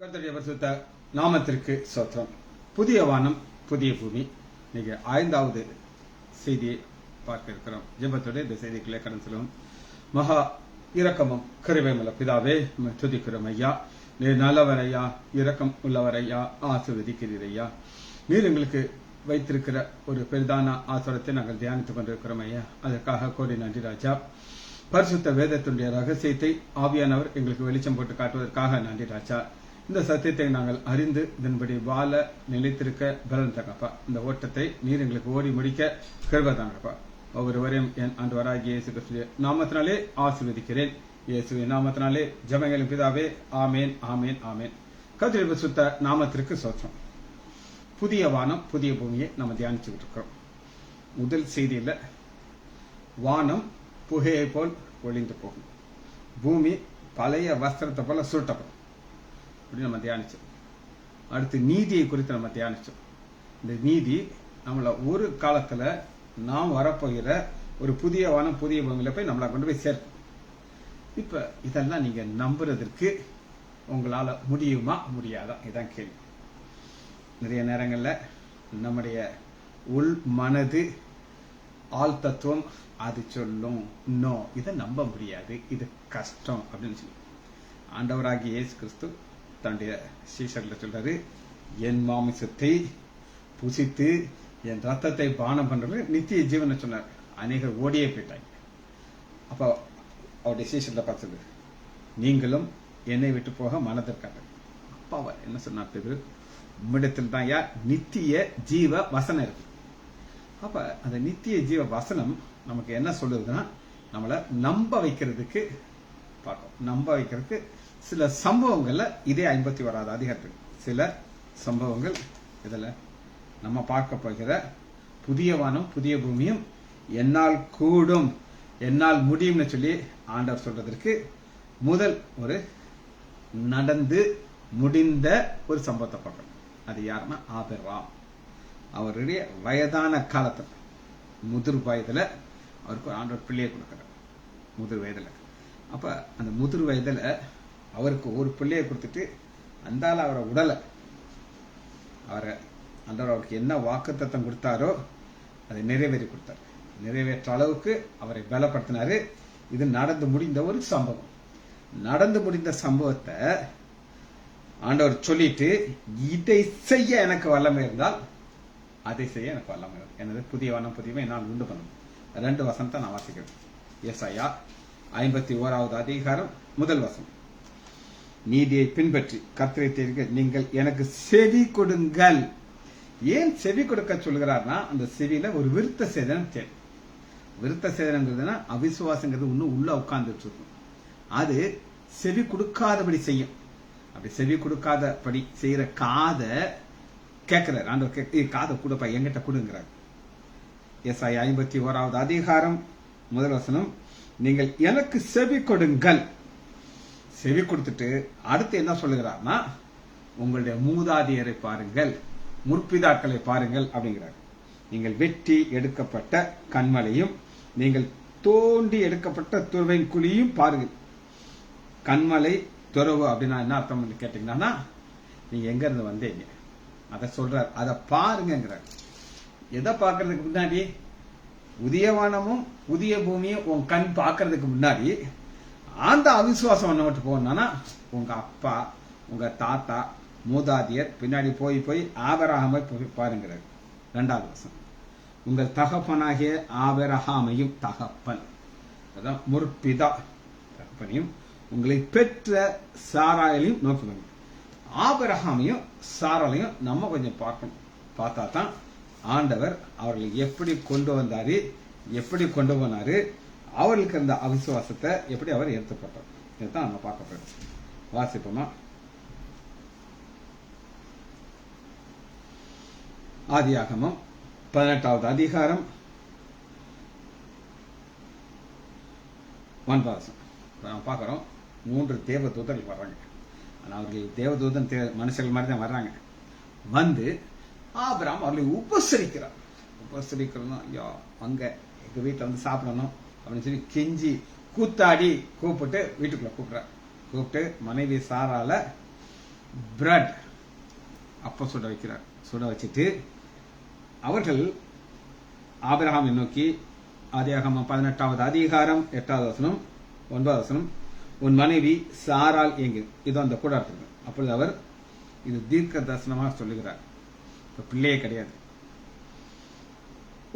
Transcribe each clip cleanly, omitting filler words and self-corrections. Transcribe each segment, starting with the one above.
கர்த்தருடைய பரிசுத்த நாமத்திற்கு ஸ்தோத்திரம். புதிய வானம் புதிய பூமி. இன்னைக்கு 5வது செய்தியை பார்க்க இருக்கிறோம். ஜெபத்தோடு இந்த செய்திக்குள்ளே கடந்து செல்வோம். மகா இரக்கமும் கிருபையுமுள்ள பிதாவே, துதிக்கிறோம் ஐயா. நீர் நல்லவர் ஐயா, இரக்கம் உள்ளவர் ஐயா, ஆசீர்வதிக்கிறீர் ஐயா. நீர் எங்களுக்கு வைத்திருக்கிற ஒரு பெரிதான ஆசீர்வாதத்தை நாங்கள் தியானித்துக் கொண்டிருக்கிறோம் ஐயா. அதற்காக கோடி நன்றி ராஜா. பரிசுத்த வேதத்தினுடைய ரகசியத்தை ஆவியானவர் எங்களுக்கு வெளிச்சம் போட்டு காட்டுவதற்காக நன்றி ராஜா. இந்த சத்தியத்தை நாங்கள் அறிந்து இதன்படி வாழ நிலைத்திருக்க பலன் தங்கப்பா. இந்த ஓட்டத்தை நீர் எங்களுக்கு ஓடி முடிக்க கிருபை தாங்கப்பா. ஒவ்வொருவரையும் என் ஆண்டவராகிய இயேசு கிறிஸ்துவின் நாமத்தினாலே ஆசீர்வதிக்கிறேன். இயேசுவின் நாமத்தினாலே ஜெபங்களின் பிதாவே, ஆமேன் ஆமேன் ஆமேன். கர்த்தருடைய பரிசுத்த நாமத்திற்கு ஸ்தோத்திரம். புதிய வானம் புதிய பூமியை நம்ம தியானிச்சுக்கிட்டு இருக்கிறோம். முதல் செய்தியில வானம் புகையை போல் ஒளிந்து போகும், பூமி பழைய வஸ்திரத்தை போல சுருட்டப்படும் அப்படின்னு நம்ம தியானிச்சோம். அடுத்து நீதியை குறித்து நம்ம தியானிச்சோம். இந்த நீதி நம்மள ஒரு காலத்துல நாம் வரப்போகிற ஒரு புதிய வானம் புதிய பூமியில போய் நம்மளை கொண்டு போய் சேர்க்கும். இப்ப இதெல்லாம் நீங்க நம்புறதற்கு உங்களால முடியுமா முடியாதா? இதான் கேள்வி. நிறைய நேரங்கள்ல நம்முடைய உள் மனது ஆள் தத்துவம் அது சொல்லும், நோ இதை நம்ப முடியாது, இது கஷ்டம் அப்படின்னு சொல்லி. ஆண்டவராகிய இயேசு கிறிஸ்து தன்னுடைய சீஷர்ல சொல்றாரு, என் மாமிசத்தை புசித்து என் ரத்தத்தை பானம் பண்றது நித்திய ஜீவனை சொன்னார். அநேகர் ஓடியே போயிட்டாங்க. அப்ப அவருடைய சீஷர்ல பார்த்தது, நீங்களும் என்னை விட்டு போக மனதிற்காக. அப்பா என்ன சொன்னார்? பேரு உம்மிடத்தில் தான் நித்திய ஜீவ வசனம் இருக்கு. அப்ப அந்த நித்திய ஜீவ வசனம் நமக்கு என்ன சொல்லுதுன்னா, நம்மள நம்ப வைக்கிறதுக்கு பார்க்கும். நம்ப வைக்கிறதுக்கு சில சம்பவங்கள்ல இதே 51வது அதிகாரத்துக்கு சில சம்பவங்கள் இதுல நம்ம பார்க்க போகிற புதிய வானம் புதிய பூமியும் என்னால் கூடும் என்னால் முடியும்னு சொல்லி ஆண்டவர் சொல்றதற்கு முதல் ஒரு நடந்து முடிந்த ஒரு சம்பவத்தை பார்க்கணும். அது யாருன்னா ஆபிரகாம். அவருடைய வயதான காலத்துல முதிர் வயதுல அவருக்கு ஒரு ஆண்டவர் பிள்ளையை கொடுக்கிறார். முதிர் வயதுல அப்ப அந்த முதிர் வயதுல அவருக்கு ஒரு பிள்ளையை கொடுத்துட்டு அந்தால அவரை உடலை அவருக்கு என்ன வாக்குத்தத்தம் கொடுத்தாரோ அதை நிறைவேறி கொடுத்தார். நிறைவேற்ற அளவுக்கு அவரை பலப்படுத்தினாரு. இது நடந்து முடிந்த ஒரு சம்பவம். நடந்து முடிந்த சம்பவத்தை ஆண்டவர் சொல்லிட்டு, இதை செய்ய எனக்கு வல்லமை இருந்தால் அதை செய்ய எனக்கு வல்லமை இருக்கும். எனது புதிய வானம் புதியவை நான் உண்டு பண்ணணும். 2 வசனத்தை நான் வாசிக்கிறேன். ஏசாயா 51வது அதிகாரம் முதல் வசனம். நீதியை பின்பற்றி கர்த்தரை தேடுங்க, நீங்கள் எனக்கு செவி கொடுங்கள். ஏன் செவி கொடுக்க சொல்கிறார்னா, அந்த செவியில ஒரு விருத்த சேதனம் தேவை. விருத்த சேதனங்கிறதுனா அவிசுவாசங்கிறது இன்னும் உள்ள உட்கார்ந்துட்டு இருக்கும். அது செவி கொடுக்காதபடி செய்யும். அப்படி செவி கொடுக்காதபடி செய்யற காதை கேட்கிறார் ஆண்டவர். காதை கூடப்பா எங்கிட்ட கொடுங்கிறார். ஏசாயா 51வது அதிகாரம் முதல் வசனம், நீங்கள் எனக்கு செவி கொடுங்கள். செவி கொடுத்துட்டு அடுத்து என்ன சொல்லுகிறார்னா, உங்களுடைய மூதாதையரை பாருங்கள், முற்பிதாக்களை பாருங்கள் அப்படிங்கிறார். நீங்கள் வெட்டி எடுக்கப்பட்ட கண்மலையும் நீங்கள் தோண்டி எடுக்கப்பட்ட துறவின் குழியும் பாருங்கள். கண்மலை துறவு அப்படின்னா என்ன அர்த்தம் கேட்டீங்கன்னா, நீங்க எங்க இருந்து வந்தீங்க அதை சொல்றார். அதை பாருங்கிறார். எதை பார்க்கறதுக்கு முன்னாடி? புதிய வானமும் புதிய பூமியும் உன் கண் பார்க்கறதுக்கு முன்னாடி அந்த அவிசுவாசம் என்ன மட்டும் போனா, உங்க அப்பா உங்க தாத்தா மூதாதியர் பின்னாடி போய் போய் ஆபிரகாமை போய் பாருங்கிறார். 2வது வசனம், உங்கள் தகப்பனாகிய ஆபிரகாமையும், தகப்பன் அதான் முற்பிதா தகப்பனையும், உங்களை பெற்ற சாராயலையும் நோக்கி வந்து, ஆபிரகாமையும் சாராலையும் நம்ம கொஞ்சம் பார்க்கணும். பார்த்தா தான் ஆண்டவர் அவர்களை எப்படி கொண்டு வந்தாரு, எப்படி கொண்டு போனாரு, அவர்களுக்கு இருந்த அவிசுவாசத்தை எப்படி அவர் எடுத்துப்பட்டார், இதுதான் நம்ம பார்க்க போறோம். வாசிப்போமா? ஆதியாகமம் 18வது அதிகாரம் 9வது வசனம். நம்ம பார்க்கிறோம், 3 தேவதூதர்கள் வர்றாங்க. ஆனா அவர்கள் தேவதூதன் மனுஷர்கள் மாதிரி தான் வர்றாங்க. வந்து ஆபிரகாம் அவர்களை உபசரிக்கிறார். உபசரிக்கிறதுனா, ஐயா அங்க எங்க வீட்டுல வந்து சாப்பிடணும் அப்படின்னு சொல்லி கெஞ்சி கூத்தாடி கூப்பிட்டு வீட்டுக்குள்ள கூப்பிட்டு மனைவி சாரால பிரெட் அப்ப சுட வைக்கிறார். சுட வச்சுட்டு அவர்கள் ஆபிரகாமை நோக்கி, ஆதியாகமம் 18வது அதிகாரம் 8வது வசனம் 9வது வசனம், உன் மனைவி சாராள் எங்கே, இதோ அந்த கூடாரத்தில். அப்பொழுது அவர் இது தீர்க்க தரிசனமாக சொல்லுகிறார், இப்ப பிள்ளையே கிடையாது.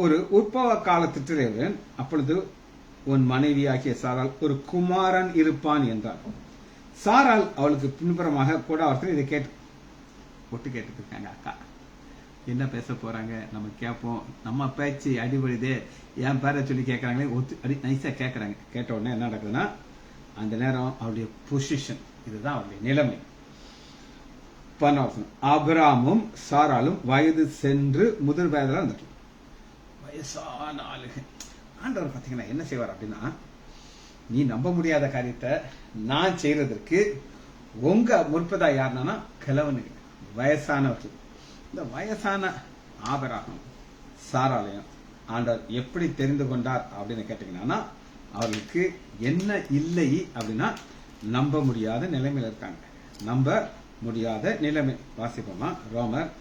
ஒரு உற்பவ காலத்திற்கு அப்பொழுது உன் மனைவி ஆகிய சாராள் ஒரு குமாரன் இருப்பான் என்றார். சாராள் அவளுக்கு பின்புறமாக கூடாரத்தில் இதை ஒட்டு கேட்டு இருக்காங்க. அக்கா என்ன பேச போறாங்க, நம்ம கேட்போம், நம்ம பேச்சு அடிபடுதே, என் பேரை சொல்லி கேட்கறாங்களே, அடி நைஸா கேட்கறாங்க. கேட்ட உடனே என்ன நடக்குதுன்னா, அந்த நேரம் அவருடைய பொசிஷன், இதுதான் அவருடைய நிலைமை. ஆபிரகாமும் சாராலும் வயது சென்று முதிர் வயதுல இருந்துட்டு, வயசான ஆளுக. ஆண்டவர் பாத்தீங்கன்னா என்ன செய்வார் அப்படின்னா, நீ நம்ப முடியாத காரியத்தை நான் செய்யறதற்கு உங்க முற்பதா யாருன்னா கிழவனுக்கு, வயசானவர்கள். இந்த வயசான ஆபிரகாம் சாராலையும் ஆண்டவர் எப்படி தெரிந்து கொண்டார் அப்படின்னு கேட்டீங்கன்னா, அவர்களுக்கு என்ன இல்லை அப்படின்னா நம்ப முடியாத நிலைமையில இருக்காங்க. நம்ப முடியாத நிலைமை. வாசிப்போமா, ரோமர்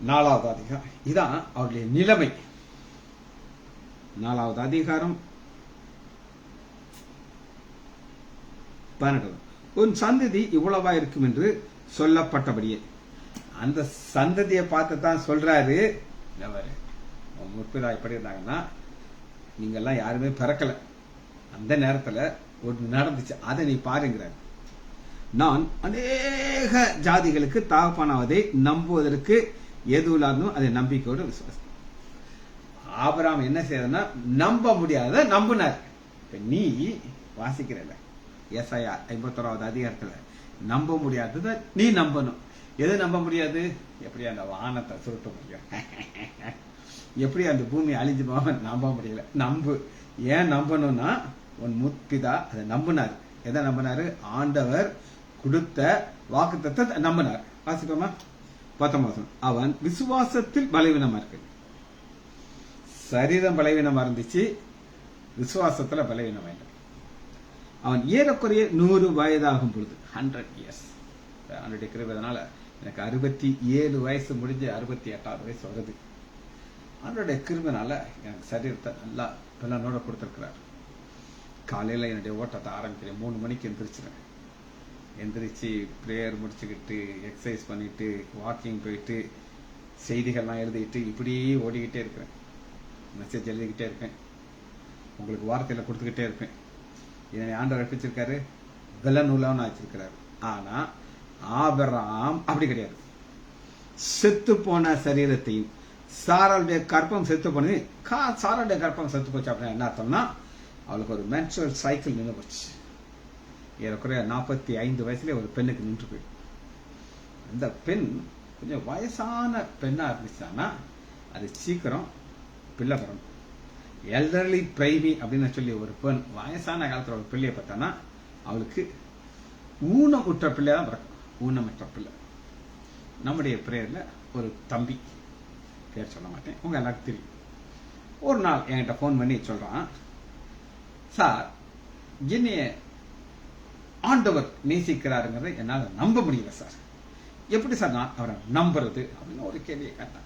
4வது அதிகாரம். இதான் அவருடைய நிலைமை. 4வது அதிகாரம் 12. உன் சந்ததி இவ்வளவா இருக்கும் என்று சொல்லப்பட்டபடியே. அந்த சந்ததியை பார்த்து தான் சொல்றாரு, முற்பிதா எப்படி இருந்தாங்கன்னா, நீங்க எல்லாம் யாருமே பிறக்கல, அந்த நேரத்துல ஒன்று நடந்துச்சு, அதை நீ பாருங்கிறார். நான் அநேக ஜாதிகளுக்கு தகப்பனாவதை நம்புவதற்கு எதுவும் அதை நம்பிக்கையோடு விசுவாசம். ஆபிரகாம் என்ன செய்யறதுன்னா, நம்ப முடியாத நம்பினார். நீ வாசிக்கிறல ஏசாயா 51வது அதிகாரத்துல, நம்ப முடியாததை நீ நம்பணும். எது நம்ப முடியாது? எப்படி அந்த வானத்தை சுருட்ட முடியும், எப்படி அந்த பூமி அழிஞ்சு போக நம்ப முடியல. நம்பு. ஏன் நம்பணும்னா, உன் முற்பிதா அதை நம்பினார். எதை நம்பினாரு? ஆண்டவர் கொடுத்த வாக்குத்தத்தத்தை நம்பினார். வாசிப்போமா, 19. அவன் விசுவாசத்தில் பலவீனமா இருக்கு. சரீரம் பலவீனமா இருந்துச்சு, விசுவாசத்துல பலவீனம் இல்லை. அவன் ஏறக்குறைய 100 வயதாகும் பொழுது, 100 years, அவனுடைய கிருபையினால எனக்கு 67 வயசு முடிஞ்சு 68வது வயசு வருது. அவனுடைய கிருபையினால எனக்கு சரீரத்தை நல்லா பலனோட கொடுத்திருக்கிறார். காலையில என்னுடைய ஓட்டத்தை ஆரம்பிக்கிறேன், 3 மணிக்கு எந்திரிச்சிருவேன். எந்திரிச்சு பிரேயர் முடிச்சுக்கிட்டு, எக்ஸசைஸ் பண்ணிட்டு, வாக்கிங் போயிட்டு, செய்திகள்லாம் எழுதிட்டு, இப்படியே ஓடிக்கிட்டே இருக்கிறேன். மெசேஜ் எழுதிக்கிட்டே இருப்பேன், உங்களுக்கு வார்த்தையில கொடுத்துக்கிட்டே இருப்பேன். இதனை ஆண்டவர் ரட்சிச்சிருக்காரு, பலனுள்ளவன் ஆச்சிருக்கிறாரு. ஆனா ஆபிரகாம் அப்படி கிடையாது. செத்து போன சரீரத்தையும், சாராளுடைய கற்பம் செத்து போனது, சாராளுடைய கற்பம் செத்து போச்சு அப்படின்னா என்ன அர்த்தம்னா, அவளுக்கு ஒரு மென்சுரல் சைக்கிள் நின்று போச்சு. ஏறக்குறைய 45 வயசுல ஒரு பெண்ணுக்கு நின்று போயிடும். அந்த பெண் கொஞ்சம் வயசான பெண்ணா இருந்துச்சானா அது சீக்கிரம் பிள்ளை பிறக்கும். எல்டர்லி பிரைமி அப்படின்னு சொல்லி ஒரு பெண் வயசான காலத்துல ஒரு பிள்ளைய பார்த்தானா அவளுக்கு ஊனமுற்ற பிள்ளையா தான் பிறக்கும். ஊனமுற்ற பிள்ளை. நம்முடைய பிரேயர்ல ஒரு தம்பி, பேர் சொல்ல மாட்டேன், உங்க எல்லாருக்கும் தெரியும், ஒரு நாள் என்கிட்ட போன் பண்ணி சொல்றான், சார் என்னைய ஆண்டவர் நேசிக்கிறாருங்கிறத என்னால நம்ப முடியல சார், எப்படி சார் நான் அவரை நம்புறது அப்படின்னு ஒரு கேள்வியை கேட்டான்.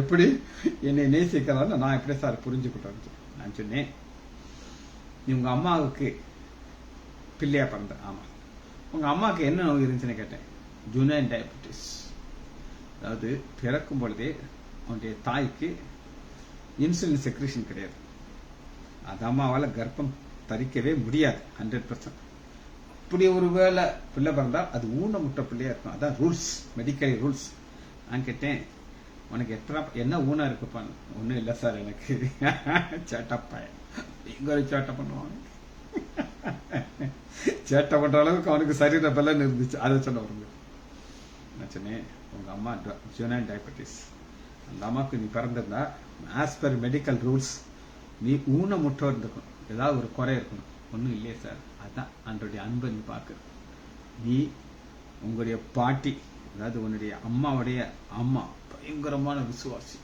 எப்படி என்னை நேசிக்கிறான்னு நான் எப்படி சார் புரிஞ்சுக்கிட்டேன்? நான் சொன்னேன், நீ உங்க அம்மாவுக்கு பிள்ளையா பிறந்த, ஆமா, உங்க அம்மாவுக்கு என்ன நோய் இருந்துச்சுன்னு கேட்டேன். ஜுனைன் டயபெட்டிஸ். அதாவது பிறக்கும் பொழுதே அவனுடைய தாய்க்கு இன்சுலின் செக்ரேஷன் கிடையாது. அது அம்மாவால கர்ப்பம் தரிக்கவே முடியாது 100%. அப்படி ஒரு வேளை பிள்ளை பிறந்தால் அது ஊனமுற்ற பிள்ளையா இருக்கும். அதான் ரூல்ஸ், மெடிக்கல் ரூல்ஸ். நான் கேட்டேன், உனக்கு என்ன ஊனம் இருக்குப்பான்னு. ஒன்றும் இல்லை சார், எனக்கு சேட்டப்பாயன் இங்க ஒரு சேட்டை பண்ணுவாங்க. சேட்டை பண்ற அளவுக்கு அவனுக்கு சரீர பலன் இருந்துச்சு. அதை சொல்ல வருங்க. நான் சொன்னேன், உங்க அம்மா ஜுனைன் டயபெட்டிஸ், அந்த அம்மாவுக்கு நீ பிறந்திருந்தா ஆஸ் பர் மெடிக்கல் ரூல்ஸ் நீ ஊனமுற்றோர் இருந்திருக்கணும், ஏதாவது ஒரு குறை இருக்கணும். ஒன்றும் இல்லையே சார், அதான் அன்றைய அன்பை நீ பார்க்கறது. நீ உங்களுடைய பாட்டி, அதாவது உன்னுடைய அம்மாவுடைய அம்மா பயங்கரமான விசுவாசி.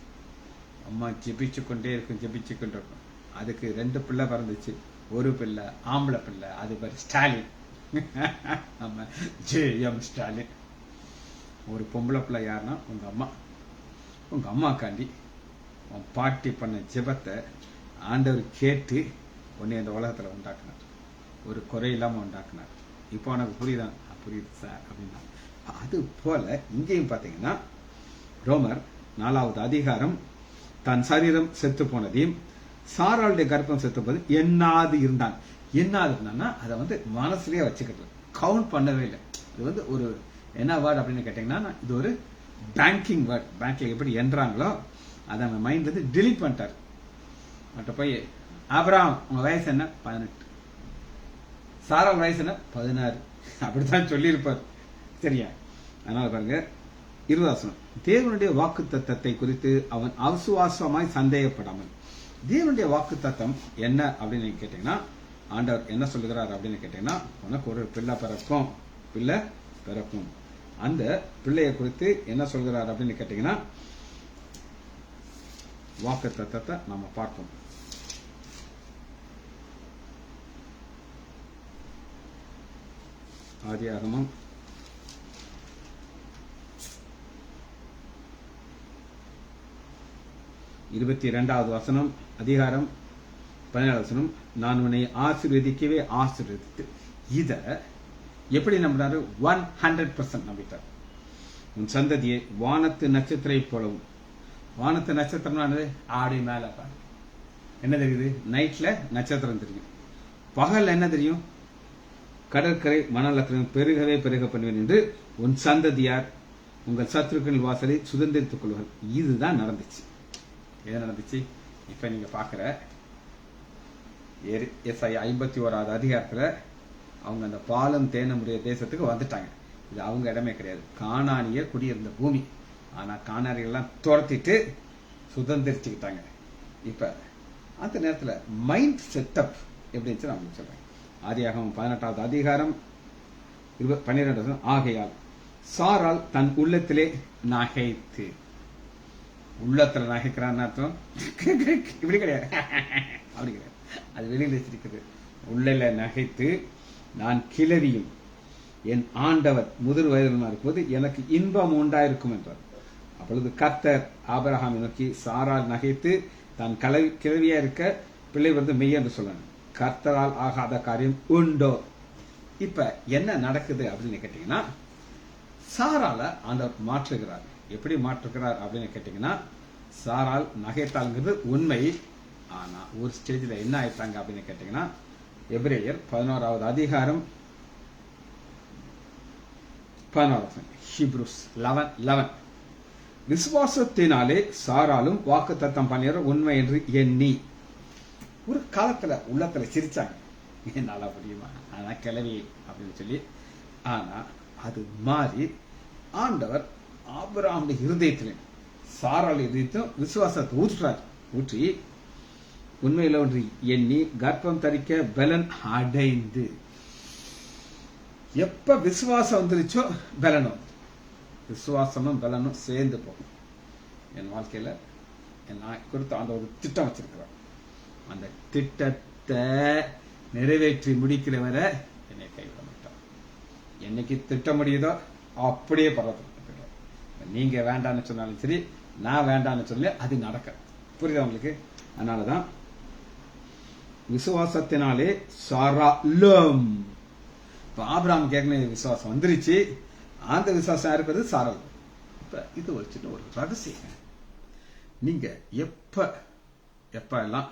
அம்மா ஜெபிச்சு கொண்டே இருக்கும். அதுக்கு 2 பிள்ளை பிறந்துச்சு. ஒரு பிள்ளை ஆம்பளை பிள்ளை, அது பேர் ஸ்டாலின். நம்ம ஜே.எம். ஸ்டாலின். ஒரு பொம்பளை பிள்ளை யாருன்னா உங்க அம்மா. உங்க அம்மாக்காண்டி உன் பாட்டி பண்ண ஜெபத்தை ஆண்டவர் கேட்டு உன்னை இந்த உலகத்துல உண்டாக்குனார். ஒரு குறை இல்லாம உண்டாக்குனார். இப்போ உனக்கு புரியுதான்? புரியுது சார் அப்படின்னா. அது போல இங்கேயும் பாத்தீங்கன்னா ரோமர் 4வது அதிகாரம் தன் சரீரம் செத்து போனதையும் சாராளுடைய கர்ப்பம் செத்து போது எண்ணாது இருந்தான். எண்ணாது இருந்தான்னா அதை மனசுலயே வச்சுக்கிறது, கவுண்ட் பண்ணவே இல்லை. இது ஒரு என்ன வேர்ட் அப்படின்னு கேட்டீங்கன்னா, இது ஒரு பேங்கிங் வேர்ட். பேங்க்ல எப்படி என்றாங்களோ அதை நம்ம மைண்ட்ல இருந்து டிலீட் பண்ணிட்டாரு. மற்ற போய் ஆபிரகாம் உங்க வயசு என்ன? 18. சாராள் வயசு என்ன? 16. அப்படித்தான் சொல்லியிருப்பார். சரியா? அதனால பாருங்க 20 தேவனுடைய வாக்கு தத்தத்தை குறித்து அவன் அவிசுவாசமாய் சந்தேகப்படாமல். தேவனுடைய வாக்கு தத்தம் என்ன அப்படின்னு கேட்டீங்கன்னா, ஆண்டவர் என்ன சொல்லுகிறார் அப்படின்னு கேட்டீங்கன்னா, உனக்கு ஒரு பிள்ளை பிறக்கும். அந்த பிள்ளையை குறித்து என்ன சொல்கிறார் அப்படின்னு கேட்டீங்கன்னா, வாக்கு தத்தத்தை நம்ம பார்ப்போம். ஆதியாகமம் 22வது வசனம், அதிகாரம் 17வது வசனம். நான் உன்னை ஆசீர்வதிக்கவே ஆசீர்வதித்து. இத எப்படி நம்பினாரு? 100% நம்பிட்டார். உன் சந்ததியை வானத்து நட்சத்திரை போலவும். வானத்து நட்சத்திரம் ஆடி மேல பாரு. என்ன தெரியுது? நைட்ல நட்சத்திரம் தெரியும், பகல் என்ன தெரியும்? கடற்கரை மணலத்திலும் பெருகவே பெருக பண்ணுவேன் என்று உன் சந்ததியார் உங்கள் சத்துருக்கள் வாசலை சுதந்திரித்துக் கொள்வார்கள். இதுதான் நடந்துச்சு. எது நடந்துச்சு? இப்ப நீங்க பாக்குற எஸ்ஐயா 51வது அதிகாரத்துல அவங்க அந்த பாலம் தேனமுடைய தேசத்துக்கு வந்துட்டாங்க. இது அவங்க இடமே கிடையாது, கானானியர் குடியிருந்த பூமி. ஆனா கானானியர்கள் எல்லாம் துரத்திட்டு சுதந்திரிச்சுக்கிட்டாங்க. இப்ப அந்த நேரத்துல மைண்ட் செட்டப் எப்படி இருந்துச்சு நான் சொல்றேன். ஆதியாகமம் 18வது அதிகாரம் 12 ஆகையால் சாராள் தன் உள்ளத்திலே நகைத்து. உள்ளத்துல நகைக்கிறான்னு அர்த்தம் இப்படி கிடையாது, அப்படி கிடையாது. அது வெளியில் வச்சிருக்குது. உள்ளல நகைத்து, நான் கிழவியும் என் ஆண்டவர் முதிர் வயதிலுமா இருக்கும்போது எனக்கு இன்பம் உண்டாயிருக்கும் என்றார். அப்பொழுது கர்த்தர் ஆபிரகாமை நோக்கி, சாராள் நகைத்து தான் கிழவியா இருக்க பிள்ளை மெய்ய என்று சொல்லணும். கர்த்தரால் ஆகாத காரியம் உண்டோ? இப்ப என்ன நடக்குது அப்படின்னு கேட்டீங்கன்னா, சாரால ஆண்டவர் மாற்றுகிறார். எப்படி மாற்றுகிறார் அப்படின்னு கேட்டீங்கன்னா, சாரால் நகைத்தாள்ங்கிறது உண்மை. ஆனா ஒரு ஸ்டேஜ்ல என்ன ஆயிட்டாங்க அப்படின்னு கேட்டீங்கன்னா, எபிரேயர் 11வது அதிகாரம் 11 ஹீப்ரூஸ் 11 விசுவாசத்தினாலே சாராலும் வாக்கு தத்தம் பண்ணிற உண்மை என்று எண்ணி. ஒரு காலத்துல உள்ளத்துல சிரிச்சாங்க, என்னால முடியுமா, ஆனா கிளவி அப்படின்னு சொல்லி. ஆனா அது மாறி ஆண்டவர் ஆபிரகாமுடைய இருதயத்திலும் சாராள் இருதயத்திலும் விசுவாசத்தை ஊற்றி உண்மையில ஒன்று எண்ணி கர்ப்பம் தரிக்க பலன் அடைந்து. எப்ப விசுவாசம் வந்துருச்சோ பலனும், விசுவாசமும் பலனும் சேர்ந்து போகும். என் வாழ்க்கையில நான் குறித்து அந்த ஒரு திட்டம் வச்சிருக்கிறார். அந்த திட்டத்தை நிறைவேற்றி முடிக்கிறவரை என்னை கைவிட மாட்டார். என்னைக்கு திட்டம் முடியுதோ அப்படியே பரவாயில்ல. நீங்க வேண்டான்னு சொன்னாலும் சரி, நான் வேண்டான்னு சொல்லி அது நடக்க. புரியுதா உங்களுக்கு? அதனாலதான் விசுவாசத்தினாலே சாராளும். ஆபிரகாம் கேட்கல விசுவாசம் வந்துருச்சு. அந்த விசுவாசம் இருக்கிறது சாராள். இப்ப இது ஒரு சின்ன ஒரு ரகசியம். நீங்க எப்ப எல்லாம்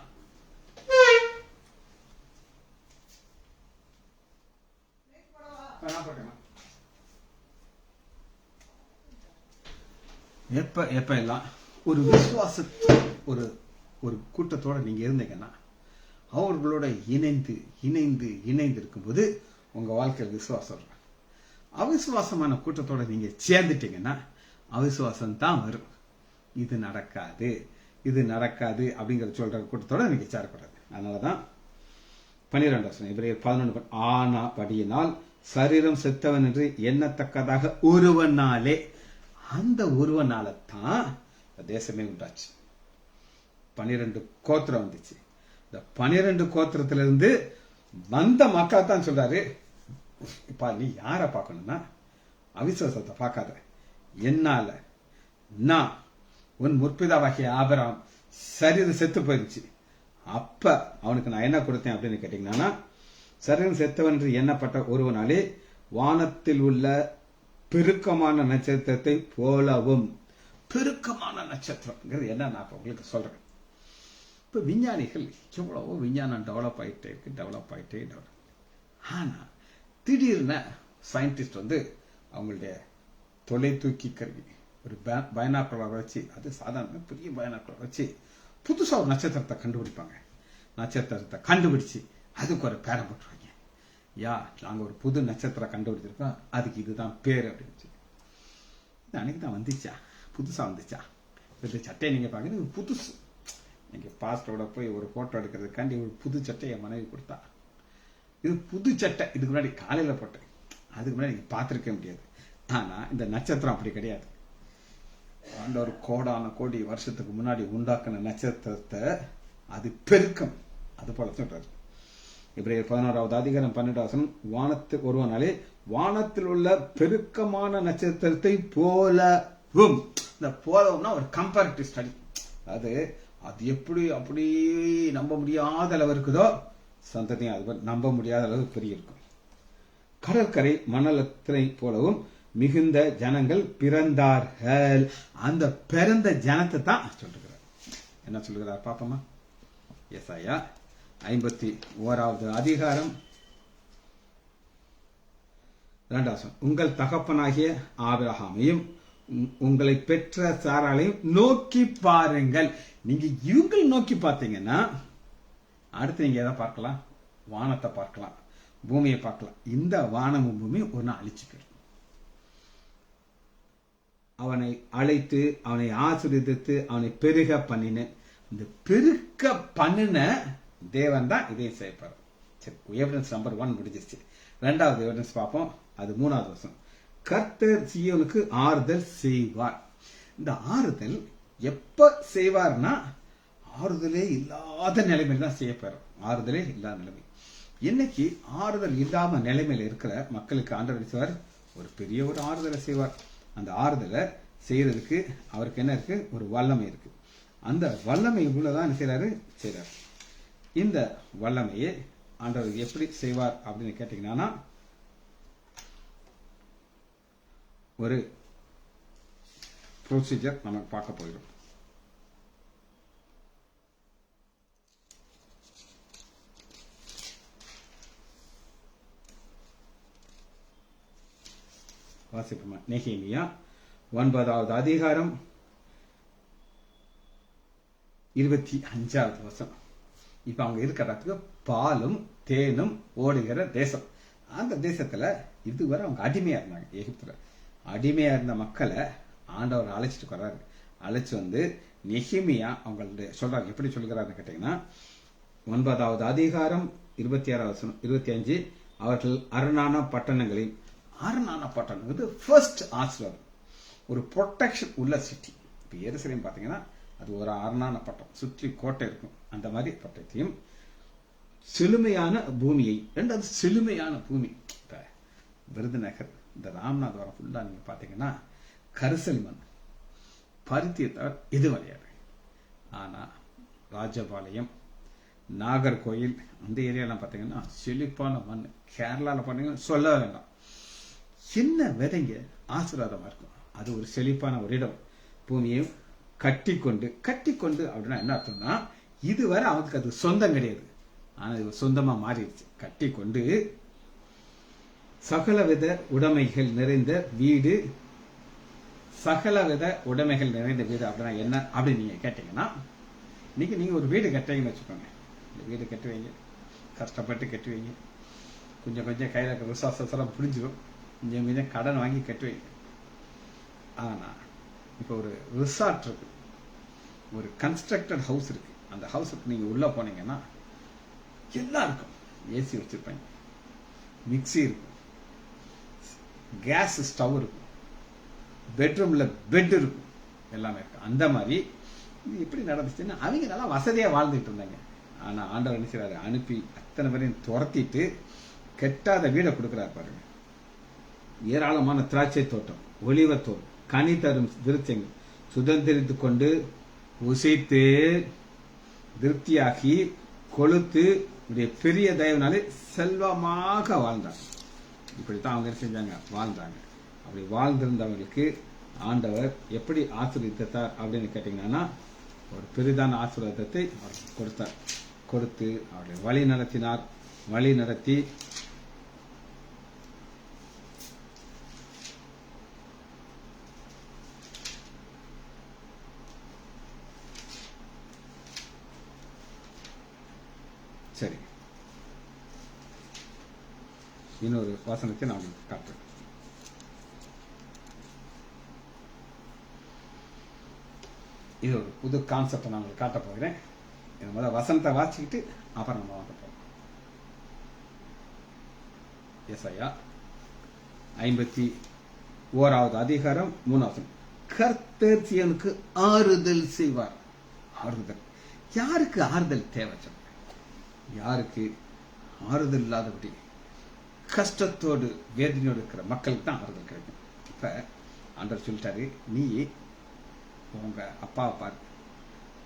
எப்ப எல்லாம் ஒரு விசுவாச ஒரு கூட்டத்தோட நீங்க இருந்தீங்கன்னா, அவர்களோட இணைந்து இருக்கும்போது உங்க வாழ்க்கையில் விசுவாசம் வரும். அவிசுவாசமான கூட்டத்தோட நீங்க சேர்ந்துட்டீங்கன்னா அவிசுவாசம் தான் வரும். இது நடக்காது அப்படிங்கறத சொல்ற கூட்டத்தோட நீங்க சேரக்கூடாது. அதனாலதான் 12 எபிரேயர் 11 ஆனா படியினால் சரீரம் செத்தவன் என்று எண்ணத்தக்கதாக ஒருவனாலே, அந்த ஒருவனால தான் தேசமே உண்டாச்சு. 12 கோத்திரம் வந்துச்சு. இந்த 12 கோத்திரத்திலிருந்து வந்த மக்கள் தான் சொல்றாரு, இப்ப நீ யார பார்க்கணும்னா அவிசுவாசத்தை பார்க்காத, என்னால நான் உன் முற்பிதாவாகிய ஆபிரகாம் சரீரம் செத்து போயிருச்சு, அப்ப அவனுக்கு நான் என்ன கொடுத்தேன் அப்படின்னு கேட்டீங்கன்னா, சரீரம் செத்தவன் என்று எண்ணப்பட்ட ஒருவனாலே வானத்தில் உள்ள பெருக்கமான நட்சத்திரத்தை போலவும். பெருக்கமான நட்சத்திரம் என்ன நான் உங்களுக்கு சொல்றேன். இப்ப விஞ்ஞானிகள் எவ்வளவோ விஞ்ஞானம் டெவலப் ஆயிட்டே இருக்கு. ஆனா திடீர்னு சயின்டிஸ்ட் அவங்களுடைய தொலைதூக்கி கருவி ஒரு பைனாக்குலர் வச்சு, அது சாதாரண பெரிய பைனாக்குலர் வச்சு புதுசா ஒரு நட்சத்திரத்தை கண்டுபிடிப்பாங்க. நட்சத்திரத்தை கண்டுபிடிச்சு அதுக்கு ஒரு பேரை போட்டுருவாங்க. நாங்க ஒரு புது நட்சத்திரம் கண்டுபிடிச்சிருக்கோம், அதுக்கு இதுதான் பேரு அப்படின்னு. இது அன்னைக்கு தான் வந்துச்சா, புதுசா வந்துச்சா. இந்த சட்டையை நீங்க பாக்குறது புதுசு. நீங்க பாஸ்டரோட போய் ஒரு போட்டோ எடுக்கிறதுக்காண்டி ஒரு புது சட்டையை மனைவி கொடுத்தா. இது புது சட்டை, இதுக்கு முன்னாடி காலையில போட்டேன், அதுக்கு முன்னாடி நீங்க பார்த்திருக்க முடியாது. ஆனா இந்த நட்சத்திரம் அப்படி கிடையாது. ஒரு கோடான கோடி வருஷத்துக்கு முன்னாடி உண்டாக்குன நட்சத்திரத்தை அது பெருக்கம், அது போல சொல்றாரு. எபிரேயர் 11வது அதிகாரம் 12 வானத்தில் ஒருவனாலே வானத்தில் உள்ள பெருக்கமான நட்சத்திரத்தை போலவும். இந்த போலவும்னா ஒரு கம்பேரிட்டிவ் ஸ்டடி. அது எப்படி அப்படி நம்ப முடியாத அளவு இருக்குதோ, சந்ததியும் அது நம்ப முடியாத அளவு பெரிய இருக்கும். கடற்கரை மணலத்தினை போலவும் மிகுந்த ஜனங்கள் பிறந்தார்கள். அந்த பிறந்த ஜனத்தை தான் சொல்லுகிறார். என்ன சொல்லுகிறார் பாப்பமா? ஏசாயா 51வது அதிகாரம் 2 உங்கள் தகப்பனாகிய ஆபிரகாமையும் உங்களை பெற்ற சாராளையும் நோக்கி பாருங்கள். நீங்க இவங்களை நோக்கி பார்த்தீங்கன்னா அடுத்து நீங்க எதை பார்க்கலாம்? வானத்தை பார்க்கலாம், பூமியை பார்க்கலாம். இந்த வானமும் பூமியும் ஒரு நாள் அழிச்சு போயிடும். அவனை அழைத்து அவனை ஆசீர்வதித்து அவனை பெருக பண்ணின. இந்த பெருக்க பண்ணின தேவன் தான் இதையும் செய்யப்பாரு. சரி, எவிடன்ஸ் நம்பர் 1 முடிஞ்சிருச்சு. 2வது எவிடன்ஸ் பார்ப்போம். அது 3வது வசனம். கர்த்தர் சீயோனுக்கு ஆறுதல் செய்வார். இந்த ஆறுதல் எப்ப செய்வார்னா, ஆறுதலே இல்லாத நிலைமையில தான் செய்யப்பாரு. ஆறுதலே இல்லாத நிலைமை. இன்னைக்கு ஆறுதல் இல்லாம நிலைமையில இருக்கிற மக்களுக்கு ஆண்டவர் செய்வார், ஒரு பெரிய ஒரு ஆறுதலை செய்வார். அந்த ஆறுதலை செய்யறதுக்கு அவருக்கு என்ன இருக்கு? ஒரு வல்லமை இருக்கு. அந்த வல்லமை உள்ளதான் என்ன செய்யறாரு. இந்த வல்லமையை ஆண்டவர் எப்படி செய்வார் அப்படின்னு கேட்டீங்கன்னா, ஒரு ப்ரொசீஜர் நம்ம பார்க்க போகிறோம். வாசிப்போமா? நெகேமியா 9வது அதிகாரம் 25வது வசனம். இப்ப அவங்க இருக்கிறதுக்கு பாலும் தேனும் ஓடுகிற தேசம். அந்த தேசத்துல இதுவரை அவங்க அடிமையா இருந்தாங்க. எகிப்துல அடிமையா இருந்த மக்களை ஆண்டவர் அழைச்சிட்டு வர்றாரு. அழைச்சு நெகேமியா அவங்களுடைய சொல்றாங்க. எப்படி சொல்லுகிறாருன்னு கேட்டீங்கன்னா, 9வது அதிகாரம் 26வது வசனம் 25 அவர்கள் அரணான பட்டணங்களில், அரணான பட்டணம் ஃபர்ஸ்ட் ஆசீர்வாதம், ஒரு ப்ரொடெக்ஷன் உள்ள சிட்டி. இப்ப எருசலேம் பாத்தீங்கன்னா அது ஒரு அரணான பட்டம், சுற்றி கோட்டை இருக்கும். அந்த மாதிரி பட்டத்தையும் செழுமையான பூமியை, 2வது செழுமையான பூமி. இப்ப விருதுநகர், இந்த ராமநாதபுரம் ஃபுல்லா நீங்க பாத்தீங்கன்னா கரிசல் மண், பருத்தியை தவிர இது வரையாது. ஆனா ராஜபாளையம், நாகர்கோயில் அந்த ஏரியாலாம் பாத்தீங்கன்னா செழிப்பான மண். கேரளால பாத்தீங்கன்னா சொல்ல வேண்டாம். சின்ன விதைங்க ஆசீர்வாதமா இருக்கும். அது ஒரு செழிப்பான ஒரு இடம். பூமியையும் கட்டிக்கொண்டு அப்படின்னா என்ன அர்த்தம்னா, இதுவரை அவனுக்கு அது சொந்தம் கிடையாது. ஆனா இது சொந்தமா மாறிடுச்சு. கட்டிக்கொண்டு சகலவித உடைமைகள் நிறைந்த வீடு. சகலவித உடைமைகள் நிறைந்த வீடு அப்படின்னா என்ன அப்படின்னு நீங்க கேட்டீங்கன்னா, நீங்க ஒரு வீடு கட்டுறீங்கன்னு வச்சுக்கோங்க. இந்த வீடு கட்டுவீங்க, கஷ்டப்பட்டு கட்டுவீங்க, கொஞ்சம் கையில இருக்க விசுவாசம் புரிஞ்சிடும், கொஞ்சம் கடன் வாங்கி கட்டுவீங்க. ஆனா இப்ப ஒரு ரிசார்ட் இருக்கு, ஒரு கன்ஸ்ட்ரக்டட் ஹவுஸ் இருக்கு. அந்த ஹவுஸுக்கு நீங்க உள்ள போனீங்கன்னா எல்லாம் இருக்கும். ஏசி வச்சிருப்பாங்க, மிக்சி இருக்கும், கேஸ் ஸ்டவ் இருக்கும், பெட்ரூம்ல பெட் இருக்கும், எல்லாமே இருக்கும். அந்த மாதிரி இது எப்படி நடந்துச்சுன்னா, அவங்க நல்லா வசதியா வாழ்ந்துட்டு இருந்தாங்க. ஆனா ஆண்டவர் என்ன செய்றாரு, அனுப்பி அத்தனை பேரையும் துரத்திட்டு கெட்டாத வீடை கொடுக்கிறார் பாருங்க. ஏராளமான திராட்சை தோட்டம், ஒலிவத்தோல், கனி தரும் விருட்சங்கள் சுதந்திரித்து கொண்டு உசைத்து திருப்தியாகி கொளுத்து பெரிய தயவுனாலே செல்வமாக வாழ்ந்தாங்க. இப்படித்தான் அவங்க என்ன செஞ்சாங்க, வாழ்ந்தாங்க. அப்படி வாழ்ந்திருந்தவங்களுக்கு ஆண்டவர் எப்படி ஆசீர்வதித்தார் அப்படின்னு கேட்டீங்கன்னா, ஒரு பெரிதான ஆசீர்வாதத்தை அவருக்கு கொடுத்தார். கொடுத்து அவர்களை வழி நடத்தினார். வழி நடத்தி சரி, இன்னொரு வசனத்தை நான் உங்களுக்கு காட்டுறேன். இது ஒரு புது கான்செப்டை நான் உங்களுக்கு காட்ட போகிறேன். முதல்ல வசனத்தை வாசிக்கிட்டு அப்புறம் நம்ம வாங்க போறோம். ஏசாயா 51வது அதிகாரம் 3வது. கர்த்தர் சீயோனுக்கு ஆறுதல் செய்வார். ஆறுதல் யாருக்கு ஆறுதல் தேவை? யாருக்கு ஆறுதல் இல்லாதபடி கஷ்டத்தோடு வேதனையோடு இருக்கிற மக்களுக்கு தான் ஆறுதல் கிடைக்கும். இப்ப ஆண்டவர் சொல்லிட்டாரு, நீ உங்க அப்பாவை பாரு,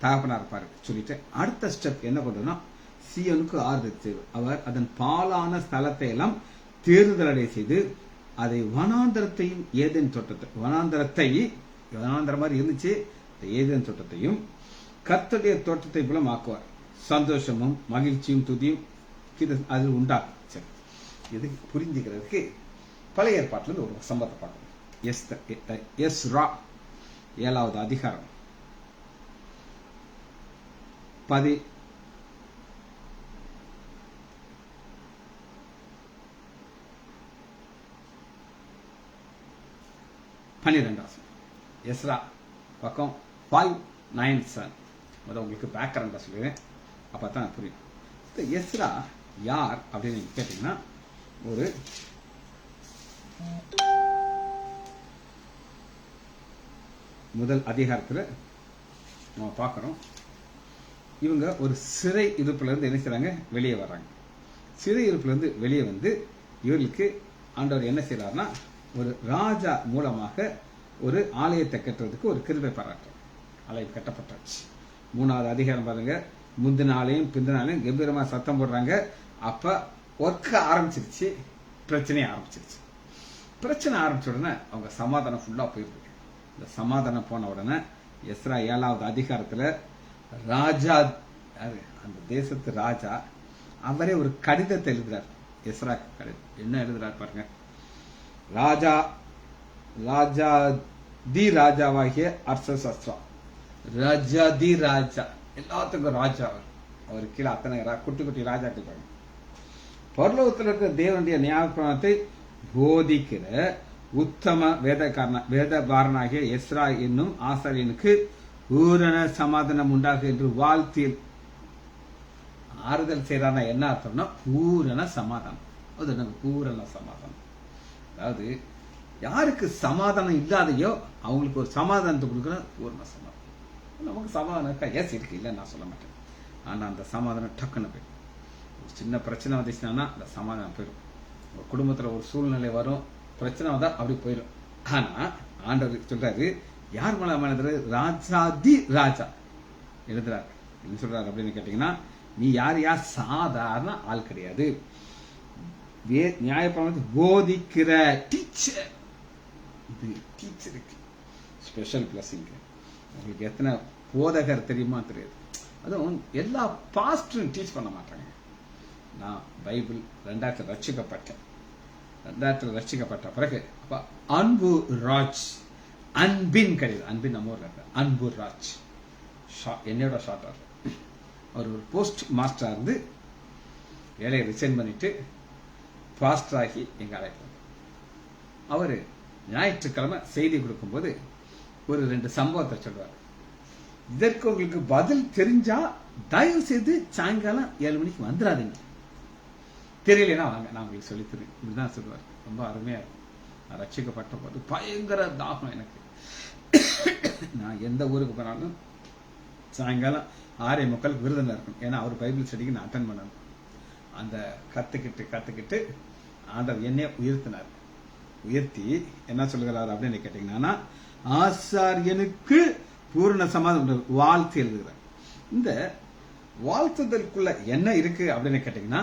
தகப்பனார் பாரு சொல்லிட்டு அடுத்த ஸ்டெப் என்ன பண்றதுன்னா, சீயோனுக்கு ஆறுதல் செய்வார். அவர் அதன் பாலான ஸ்தலத்தை எல்லாம் தேர்தலடை செய்து அதை வனாந்தரத்தையும் ஏதேன் தோட்டத்தை, வனாந்தரம் மாதிரி இருந்துச்சு, ஏதேன் தோட்டத்தையும் கர்த்தருடைய தோட்டத்தை போல ஆக்குவார். சந்தோஷமும் மகிழ்ச்சியும் துதியும் அது உண்டாகும். சரி, இது புரிஞ்சுக்கிறதுக்கு பழைய ஏற்பாட்டில் ஒரு சம்பவத்தை பார்க்கணும். எஸ்ரா 7வது அதிகாரம் 12. எஸ்ரா பக்கம் 597. உங்களுக்கு பேக்ரவுண்டா சொல்லுவேன், அப்பதான் புரியும். எஸ்ரா யார் அப்படின்னு நீங்க கேட்டீங்கன்னா, ஒரு முதல் அதிகாரத்துல நம்ம பார்க்கிறோம். இவங்க ஒரு சிறை இருப்புல இருந்து என்ன செய்றாங்க, வெளியே வர்றாங்க. சிறை இருப்புல இருந்து வெளியே வந்து இவர்களுக்கு ஆண்டவர் என்ன செய்யறாருன்னா, ஒரு ராஜா மூலமாக ஒரு ஆலயத்தை கட்டுறதுக்கு ஒரு கிருபை பாராட்டுறார். ஆலயம் கட்டப்பட்டாச்சு. 3வது அதிகாரம் பாருங்க. முந்தினாலையும் பிந்தினாலையும் கம்பீரமா சத்தம் போடுறாங்க. அப்ப ஒர்க்க ஆரம்பிச்சிருச்சு, பிரச்சனை ஆரம்பிச்சிருச்சு. பிரச்சனை ஆரம்பிச்ச உடனே அவங்க சமாதானம் ஃபுல்லா போயிருக்கு. இந்த சமாதானம் போன உடனே எஸ்ரா 7வது அதிகாரத்துல ராஜா, அந்த தேசத்து ராஜா, அவரே ஒரு கடிதத்தை எழுதுறார். எஸ்ரா கடிதம் என்ன எழுதுறார் பாருங்க. ராஜாவாகிய அர்த்தசஸ்திரா, ராஜா தி ராஜா, எல்லாத்துக்கும் ராஜா. அவர் கீழே அத்தனை குட்டி குட்டி ராஜாக்கள் பாருங்க. பரலோகத்தில் இருக்கிற தேவனுடைய நியாயப்பிரமாணத்தை போதிக்கிற உத்தம வேதபாரனாகிய எஸ்ரா என்னும் ஆசாரியனுக்கு பூரண சமாதானம் உண்டாக என்று வாழ்த்தி ஆறுதல் செய்யறான என்ன அர்த்தம்னா, பூரண சமாதானம். அது எனக்கு பூரண சமாதானம். அதாவது யாருக்கு சமாதானம் இல்லாதையோ அவங்களுக்கு ஒரு சமாதானத்தை கொடுக்குற பூரண சமாதானம். நமக்கு சமாதானம் இருக்கா? எஸ் இருக்கு, இல்லை நான் சொல்ல மாட்டேன். ஆனா அந்த சமாதானம் டக்குன்னு போயிடும். ஒரு சின்ன பிரச்சனை வந்துச்சுன்னா அந்த சமாதானம் போயிடும். ஒரு குடும்பத்துல ஒரு சூழ்நிலை வரும், பிரச்சனை வந்தா அப்படி போயிடும். ஆனா ஆண்டவர் சொல்றாரு, யார் மூலமா எழுதுறாரு? ராஜாதி ராஜா எழுதுறாரு. என்ன சொல்றாரு அப்படின்னு கேட்டீங்கன்னா, நீ யார் சாதாரண ஆள் கிடையாது. நியாயப்பிரமாணத்தை போதிக்கிற டீச்சர். இது டீச்சருக்கு ஸ்பெஷல் பிளஸிங். உங்களுக்கு எத்தனை போதகர் தெரியுமா? தெரியாது. அதுவும் எல்லா பாஸ்டரும் டீச் பண்ண மாட்டாங்க. நான் பைபிள் 2000 ரட்சிக்கப்பட்டேன். 2000 ரட்சிக்கப்பட்ட பிறகு அன்பு ராஜ், அன்பின் கிடையாது, அன்பின் நம்ம ஊர்ல இருக்க அன்பு ராஜ், என்னோட ஷார்ட். அவர் ஒரு போஸ்ட் மாஸ்டரா இருந்து வேலையை ரிசைன் பண்ணிட்டு பாஸ்டர் ஆகி எங்க அழைப்பாங்க. அவரு ஞாயிற்றுக்கிழமை செய்தி கொடுக்கும்போது ஒரு 2 சம்பவத்தை சொல்றாரு. இதற்கு உங்களுக்கு பதில் தெரிஞ்சா தயவு செய்து சாயங்காலம் 7 மணிக்கு வந்துடாதீங்க, தெரியலன்னா வாங்க, நான் உங்களுக்கு சொல்லி தருவேன். இப்படிதான் சொல்லுவார். ரொம்ப அருமையா இருக்கும். நான் ரட்சிக்கப்பட்ட போது பயங்கர தாகம் எனக்கு. நான் எந்த ஊருக்கு போனாலும் சாயங்காலம் 6:45 விருதுல இருக்கணும். ஏன்னா அவர் பைபிள் ஸ்டடிக்கு நான் அட்டன் பண்ணணும். அந்த கத்துக்கிட்டு ஆண்டவர் என்னைய உயர்த்தினார். உயர்த்தி என்ன சொல்லுகிறார் அப்படின்னு கேட்டீங்கன்னா, ஆசாரியனுக்கு பூரண சமாதானம் வாழ்த்து எழுதுகிறார். இந்த வாழ்த்துதலுக்குள்ள என்ன இருக்கு அப்படின்னு கேட்டீங்கன்னா,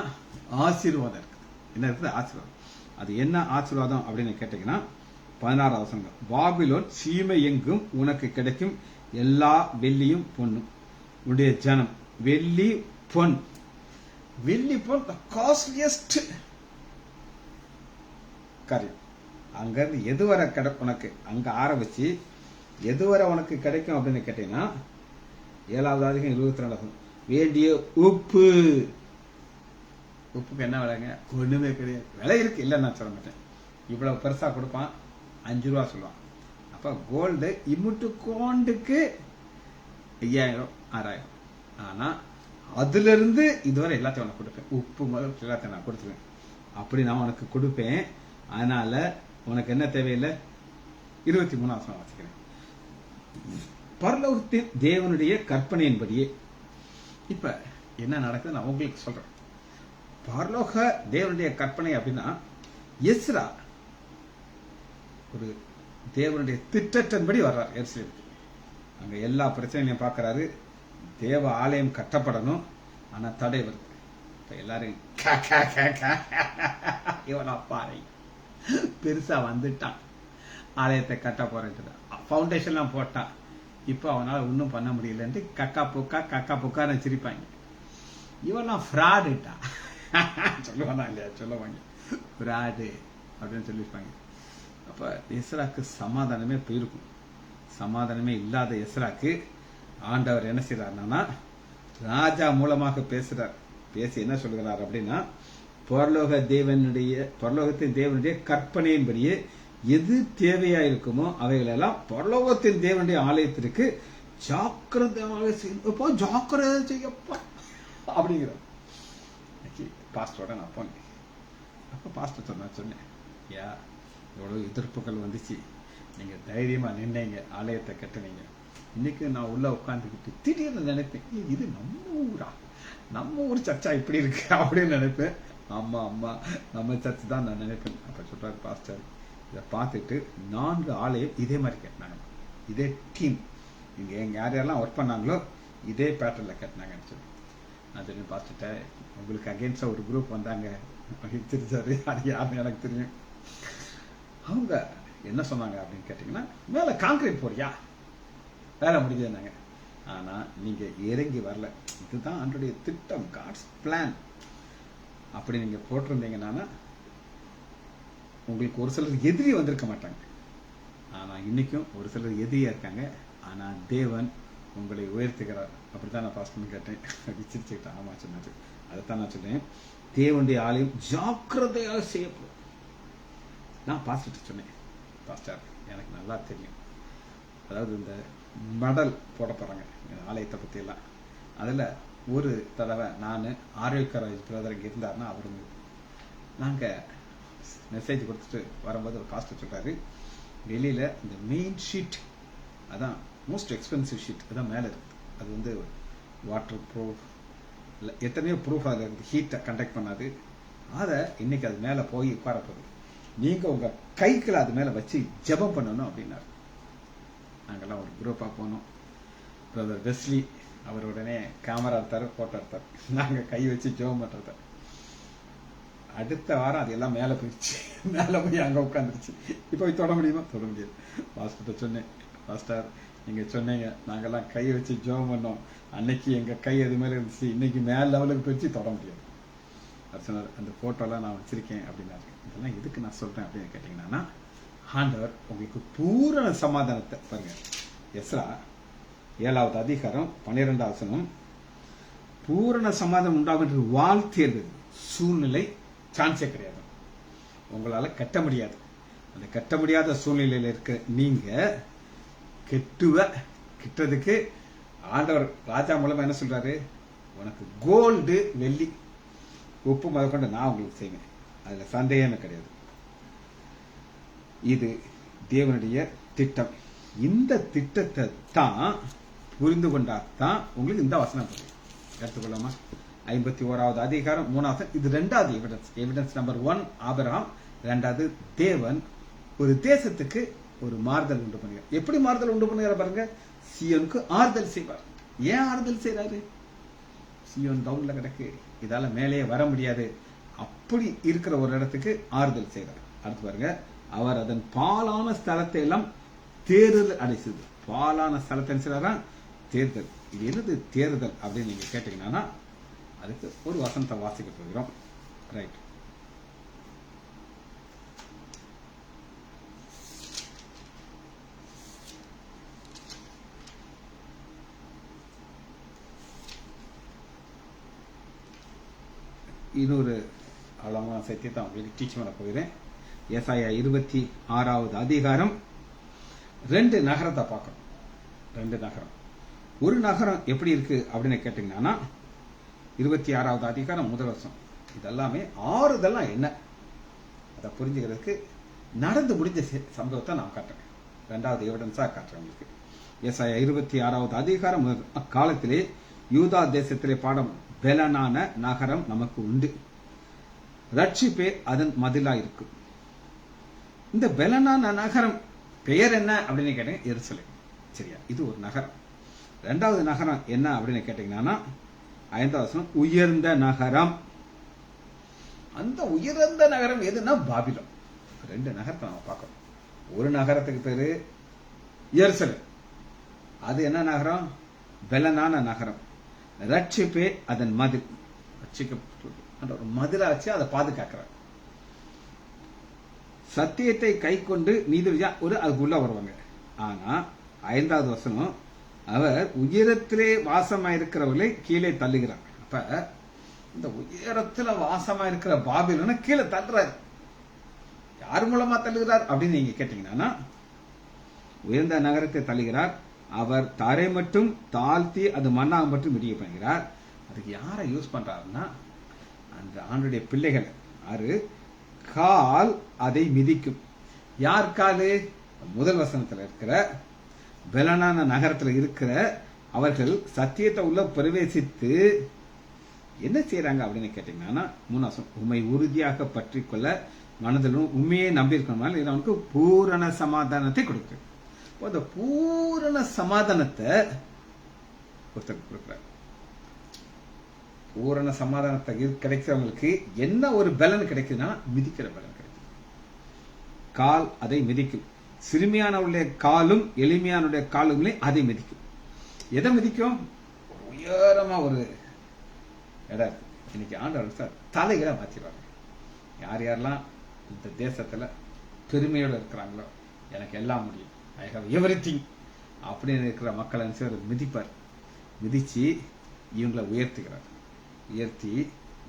ஆசீர்வாதம் இருக்கு. என்ன இருக்குது? ஆசீர்வாதம். அது என்ன ஆசீர்வாதம் அப்படின்னு கேட்டீங்கன்னா, 16வது வசனம், பாபிலோன் சீமை எங்கும் உனக்கு கிடைக்கும் எல்லா வெள்ளியும் பொன்னும். உன்னுடைய ஜனம் வெள்ளி பொன் த காஸ்ட்லியஸ்ட் காரியம். அங்க இருந்து எதுவரை உனக்கு அங்க ஆரம்பிச்சு எதுவரை உனக்கு கிடைக்கும் அப்படின்னு கேட்டீங்கன்னா, 7வது அதிகம் 22 வேண்டிய உப்புக்கு என்ன விலைங்க? ஒண்ணுமே கிடையாது. விலை இருக்கு, இல்ல நான் சொல்ல மாட்டேன். இவ்வளவு பெருசா கொடுப்பான், 5 ரூபா சொல்லுவான். அப்ப கோல்டு இம்முட்டு கோண்டுக்கு 5000 6000. ஆனா அதுல இருந்து இதுவரை எல்லாத்தையும் உனக்கு கொடுப்பேன். உப்பு முதல் எல்லாத்தையும் நான் கொடுத்துருவேன். அப்படி நான் உனக்கு கொடுப்பேன். அதனால உனக்கு என்ன தேவையில்லை? 23 வசனம் வாசிக்கிறேன். பரலோகத்தின் தேவனுடைய கற்பனையின்படியே. இப்ப என்ன நடக்குது நான் உங்களுக்கு சொல்றேன். பரலோக தேவனுடைய கற்பனை அப்படின்னா, எஸ்ரா ஒரு தேவனுடைய திட்டத்தின்படி வர்றார் எருசலேமுக்கு. அங்க எல்லா பிரச்சனையும் பார்க்கிறாரு. தேவ ஆலயம் கட்டப்படணும், ஆனா தடை வருது. இப்ப எல்லாரும் இவன் அப்பாறை பெருசா வந்துட்டான், ஆலயத்தை கட்ட போறேன், பவுண்டேஷன்லாம் போட்டான். இப்ப அவனால ஒன்னும் பண்ண முடியலன்ட்டு கக்கா புக்கான்னு சிரிப்பாங்க. இவெல்லாம் ஃப்ராடுட்டா சொல்லுவானா இல்லையா? சொல்லுவாங்க ஃப்ராடு அப்படின்னு சொல்லிருப்பாங்க. அப்ப எஸ்ராக்கு சமாதானமே போயிருக்கும். சமாதானமே இல்லாத எஸ்ராக்கு ஆண்டவர் என்ன செய்யறாருன்னா, ராஜா மூலமாக பேசுறார். பேசி என்ன சொல்கிறார் அப்படின்னா, பரலோகத்தின் தேவனுடைய கற்பனையின்படியே எது தேவையா இருக்குமோ அவைகளெல்லாம் பரலோகத்தின் தேவனுடைய ஆலயத்திற்கு ஜாக்கிரதையாக செய்யப்பா அப்படிங்கிறார். பாஸ்டரோட நான் போனேன். அப்ப பாஸ்டர் நான் சொன்னேன், யா எவ்வளவு எதிர்ப்புகள் வந்துச்சு, நீங்க தைரியமா நின்னீங்க, ஆலயத்தை கட்டுனீங்க. இன்னைக்கு நான் உள்ள உட்காந்துக்கிட்டு திடீர்னு நினைப்பேன், இது நம்ம ஊர் சர்ச்சா இப்படி இருக்கு அப்படின்னு நினைப்பேன். ஆமா நம்ம சர்ச் தான் நான் நினைப்பேன். அப்ப சொல்றாரு பாஸ்டர், இதை பார்த்துட்டு 4 ஆலயம் இதே மாதிரி கட்டினாங்க. இதே டீம் இங்க யார் யாரெல்லாம் ஒர்க் பண்ணாங்களோ இதே பேட்டர்ல கட்டினாங்கன்னு சொல்லி நான் சொல்லி பார்த்துட்ட. உங்களுக்கு அகேன்ஸ்டா ஒரு குரூப் வந்தாங்க, சிரிச்சாரு. அது யாருன்னு எனக்கு தெரியும். அவங்க என்ன சொன்னாங்க அப்படின்னு கேட்டீங்கன்னா, மேல கான்கிரீட் போறியா, வேலை முடிஞ்சதுனாங்க. ஆனா நீங்க இறங்கி வரல. இதுதான் அவருடைய திட்டம், காட்ஸ் பிளான். அப்படி நீங்க போட்டிருந்தீங்கன்னா உங்களுக்கு ஒரு சிலர் எதிரி வந்திருக்க மாட்டாங்க. ஆனா இன்னைக்கும் ஒரு சிலர் எதிரியா இருக்காங்க. ஆனா தேவன் உங்களை உயர்த்துகிறார். அப்படித்தான் நான் பாஸ் பண்ணி கேட்டேன். சிரிச்சுக்கிட்டேன். ஆமா சொன்னாரு. அதைத்தான் நான் சொல்றேன். தேவனுடைய ஆலயம் ஜாக்கிரதையாக செய்யப்படும். நான் பாஸ்டர் சொன்னேன், பாஸ்டர் எனக்கு நல்லா தெரியும், அதாவது இந்த மெடல் போட போறாங்க ஆலயத்தை பத்தி எல்லாம். அதுல ஒரு தடவை நான் ஆரோக்கியராஜ் பிரதர் இங்க இருந்தாருன்னா, அவரு நாங்க மெசேஜ் கொடுத்துட்டு வரும்போது ஒரு காஸ்ட் சொல்றாரு, வெளியில இந்த மெயின் ஷீட், அதான் மோஸ்ட் எக்ஸ்பென்சிவ் ஷீட், அதான் மேல இருக்கு. அது வந்து வாட்டர் ப்ரூஃப், எத்தனையோ ப்ரூஃப் அதில் இருக்குது, ஹீட்டை கண்டக்ட் பண்ணாது. அதை இன்னைக்கு அது மேல போய் உட்கார போகுது. நீங்க உங்க கைகளை அது மேல வச்சு ஜெபம் பண்ணணும் அப்படின்னாரு. நாங்கெல்லாம் ஒரு குரூப்பா போனோம். பிரதர் வெஸ்லி அவர் உடனே கேமரா எடுத்தாரு, போட்டோ எடுத்தாரு. நாங்க கை வச்சு ஜெபம் பண்றத. அடுத்த வாரம் அது எல்லாம் மேல போயிடுச்சு. மேல போய் அங்க உட்காந்துருச்சு. இப்ப போய் தொட முடியுமா? தொட முடியாது. பாஸ்டர் சொன்னேன், பாஸ்டர் நீங்க சொன்னீங்க நாங்கெல்லாம் கை வச்சு ஜெபம் பண்ணோம், அன்னைக்கு எங்க கை அது மேல இருந்துச்சு, இன்னைக்கு மேல லெவலுக்கு போயிடுச்சு, தொட முடியாது. சொன்னார், அந்த போட்டோலாம் நான் வச்சிருக்கேன் அப்படின்னாரு. இதெல்லாம் எதுக்கு நான் சொல்றேன் அப்படின்னு கேட்டீங்கன்னா, ஆண்டவர் உங்களுக்கு பூரண சமாதானத்தை பாருங்க. எஸ்ரா 7வது அதிகாரம் 12வது வசனம், பூரண சமாதானம் உண்டாகும் என்று வாழ்த்தியது. சூழ்நிலை சான்ஸே கிடையாது, உங்களால கட்ட முடியாது. அந்த கட்ட முடியாத சூழ்நிலையில இருக்க நீங்க கிட்டதுக்கு ஆண்டவர் ராஜா மூலமா என்ன சொல்றாரு, உனக்கு கோல்டு வெள்ளி உப்பு முதற்கொண்டு நான் உங்களுக்கு செய்வேன், அதுல சந்தேகமே கிடையாது. இது தேவனுடைய திட்டம். இந்த திட்டத்தை தான் புரிந்து கொண்டாதான் உங்களுக்கு இந்த வசனம் புரியும். எடுத்துக்கொள்ளாமா? 51வது அதிகாரம் 3வது, இது 2வது எவிடன்ஸ் நம்பர் 1 ஆபிரகாம், 2வது தேவன் ஒரு தேசத்துக்கு ஒரு மாறுதல் உண்டு பண்ணுகிறார். எப்படி மாறுதல் உண்டு பண்ணுகிறார் பாருங்க. சீயோனுக்கு ஆறுதல் செய்வார். ஏன் ஆறுதல் செய்யறாரு? சீயோன் டவுன்ல கிடக்கு, இதால மேலே வர முடியாது, அப்படி இருக்கிற ஒரு இடத்துக்கு ஆறுதல் செய்கிறார். அடுத்து பாருங்க, அவர் அதன் பாலான ஸ்தலத்தை எல்லாம் தேர்தல் அடைச்சது. பாலான ஸ்தலத்தை செய்யறாரா? தேர்தல். இது என்னது தேர்தல் அப்படின்னு நீங்க கேட்டீங்கன்னா அதுக்கு ஒரு வசனத்தை வாசிக்க போகிறோம். ரைட். இன்னொரு அழகான சத்தியத்தை உங்களுக்கு டீச் பண்ண போகிறேன். ஏசாயா 26வது அதிகாரம் 2 நகரத்தை பார்க்கணும். 2 நகரம். ஒரு நகரம் எப்படி இருக்கு அப்படின்னு கேட்டீங்கன்னா 26வது அதிகாரம் 1 வசனம். இதெல்லாமே ஆறுதல்லாம் என்ன அதை புரிஞ்சுக்கிறதுக்கு நடந்து முடிஞ்ச சம்பவத்தை நான் காட்டுறேன். 2வது எவிடன்ஸா காட்டுறேன் உங்களுக்கு. ஏசாயா 26வது அதிகாரம், அக்காலத்திலே யூதா தேசத்திலே பாடம் பெலனான நகரம் நமக்கு உண்டு, ரட்சிப்பே அதன் மதிலா இருக்கும். இந்த பெலனான நகரம் பெயர் என்ன அப்படின்னு கேட்டீங்க, எருசலேம். சரியா? இது ஒரு நகரம். 2வது நகரம் என்ன அப்படின்னு கேட்டீங்கன்னா 5வது வசனம், உயர்ந்த நகரம். அந்த உயர்ந்த நகரம் எதுனா பாபிலோன். 2 நகரத்தை நம்ம பார்க்கணும். ஒரு நகரத்துக்கு பேரு எருசலேம். அது என்ன நகரம்? பெலனான நகரம். ரட்சிப்பே அதன் மதில். ரட்சிக்கப்பட்டு ஒரு மதிலா வச்சு அதை பாதுகாக்கிறார். சத்தியத்தை கை கொண்டு நீதியா ஒரு அதுக்குள்ள வருவாங்க. ஆனா 5வது வசனம், அவர் உயரத்திலே வாசமாயிருக்கிறவர்களை கீழே தள்ளுகிறார். அப்ப இந்த உயரத்துல வாசமாயிருக்கிற பாபிலோனை கீழே தள்ளுறாரு. யார் மூலமா தள்ளுகிறார் அப்படின்னு நீங்க கேட்டீங்கன்னா, உயர்ந்த நகரத்தை தள்ளுகிறார். அவர் தரை மட்டும் தாழ்த்தி அது மண்ணாக மட்டும் மிடிய பண்ணுகிறார். அதுக்கு யாரை யூஸ் பண்றாருன்னா, அந்த ஆண்டுடைய பிள்ளைகள். யாரு? கால் அதை மிதிக்கும். யார் காலு? முதல் வசனத்துல இருக்கிற பெலனான நகரத்துல இருக்கிற அவர்கள் சத்தியத்தை உள்ள பிரவேசித்து என்ன செய்யறாங்க அப்படின்னு கேட்டீங்கன்னா 3 வசனம், உண்மை உறுதியாக பற்றி கொள்ள மனதிலும் உண்மையை நம்பி இருக்கணும், இது அவனுக்கு பூரண சமாதானத்தை கொடுக்கு. அந்த பூரண சமாதானத்தை ஒருத்தருக்கு கொடுக்கிறார். பூரண சமாதானத்தை கிடைக்கிறவங்களுக்கு என்ன ஒரு பலன் கிடைக்குதுன்னா, மிதிக்கிற பலன் கிடைக்கும். கால் அதை மிதிக்கும். சிறுமியானவருடைய காலும் எளிமையானுடைய காலுங்களே அதை மிதிக்கும். எதை மிதிக்கும்? உயரமா ஒரு இடம் இருக்கு. இன்னைக்கு ஆண்டவர் தலைகளை மாத்திடுவாங்க. யார் யாரெல்லாம் இந்த தேசத்துல பெருமையோடு இருக்கிறாங்களோ, எனக்கு எல்லாம் முடியும், ஐ ஹவ் எவ்ரிதிங் அப்படின்னு இருக்கிற மக்களை மிதிப்பார். மிதிச்சு இவங்களை உயர்த்துகிறார். உயர்த்தி